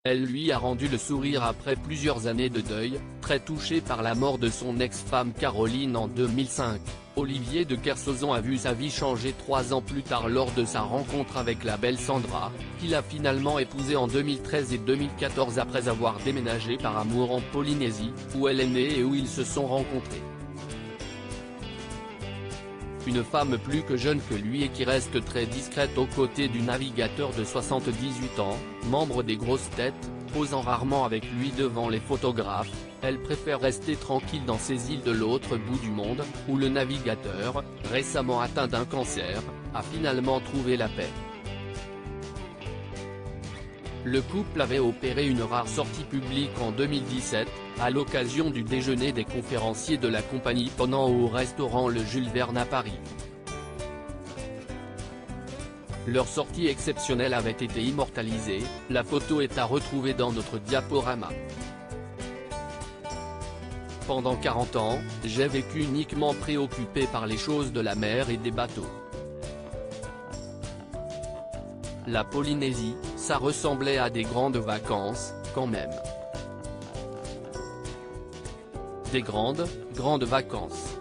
Elle lui a rendu le sourire après plusieurs années de deuil, très touché par la mort de son ex-femme Caroline en 2005. Olivier de Kersauzon a vu sa vie changer 3 ans plus tard lors de sa rencontre avec la belle Sandra, qu'il a finalement épousée en 2013 et 2014 après avoir déménagé par amour en Polynésie, où elle est née et où ils se sont rencontrés. Une femme plus que jeune que lui et qui reste très discrète aux côtés du navigateur de 78 ans, membre des grosses têtes, posant rarement avec lui devant les photographes, elle préfère rester tranquille dans ces îles de l'autre bout du monde, où le navigateur, récemment atteint d'un cancer, a finalement trouvé la paix. Le couple avait opéré une rare sortie publique en 2017, à l'occasion du déjeuner des conférenciers de la compagnie pendant au restaurant Le Jules Verne à Paris. Leur sortie exceptionnelle avait été immortalisée, la photo est à retrouver dans notre diaporama. Pendant 40 ans, j'ai vécu uniquement préoccupé par les choses de la mer et des bateaux. La Polynésie, ça ressemblait à des grandes vacances, quand même. Des grandes vacances.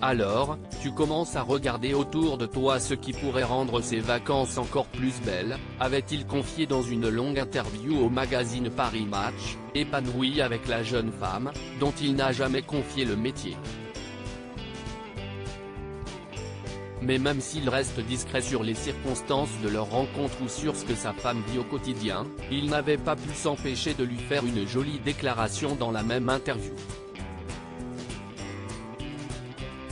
Alors, tu commences à regarder autour de toi ce qui pourrait rendre ces vacances encore plus belles, avait-il confié dans une longue interview au magazine Paris Match, épanoui avec la jeune femme, dont il n'a jamais confié le métier. Mais même s'il reste discret sur les circonstances de leur rencontre ou sur ce que sa femme vit au quotidien, il n'avait pas pu s'empêcher de lui faire une jolie déclaration dans la même interview.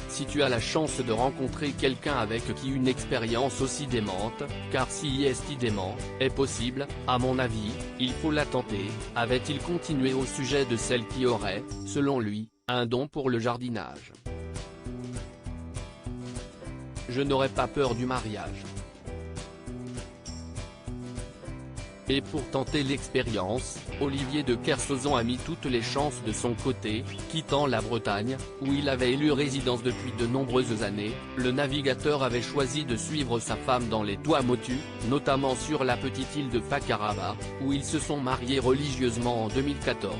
Si tu as la chance de rencontrer quelqu'un avec qui une expérience aussi démente, car si est dément, est possible, à mon avis, il faut la tenter, avait-il continué au sujet de celle qui aurait, selon lui, un don pour le jardinage. Je n'aurais pas peur du mariage. Et pour tenter l'expérience, Olivier de Kersauzon a mis toutes les chances de son côté, quittant la Bretagne, où il avait élu résidence depuis de nombreuses années. Le navigateur avait choisi de suivre sa femme dans les Tuamotu, notamment sur la petite île de Fakarava, où ils se sont mariés religieusement en 2014.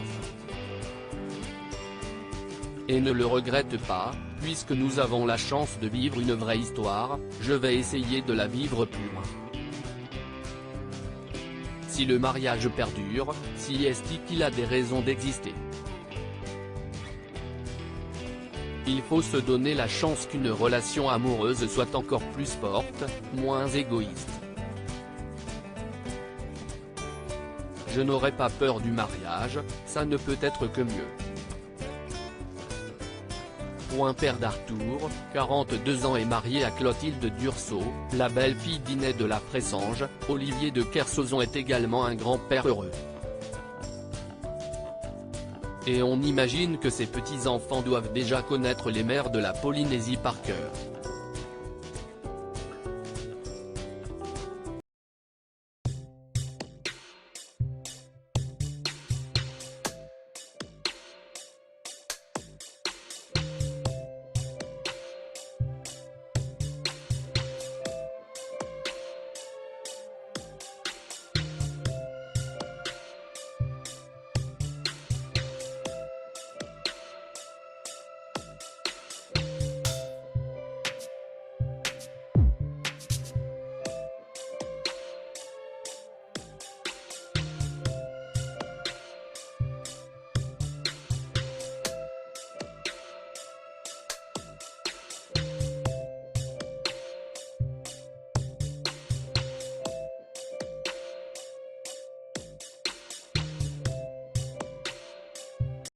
Et ne le regrette pas, puisque nous avons la chance de vivre une vraie histoire, je vais essayer de la vivre pure. Si le mariage perdure, si est qu'il a des raisons d'exister. Il faut se donner la chance qu'une relation amoureuse soit encore plus forte, moins égoïste. Je n'aurais pas peur du mariage, ça ne peut être que mieux. Père d'Arthur, 42 ans et marié à Clotilde Dursault, la belle-fille d'Inès de la Fressange, Olivier de Kersauzon est également un grand-père heureux. Et on imagine que ses petits-enfants doivent déjà connaître les mers de la Polynésie par cœur.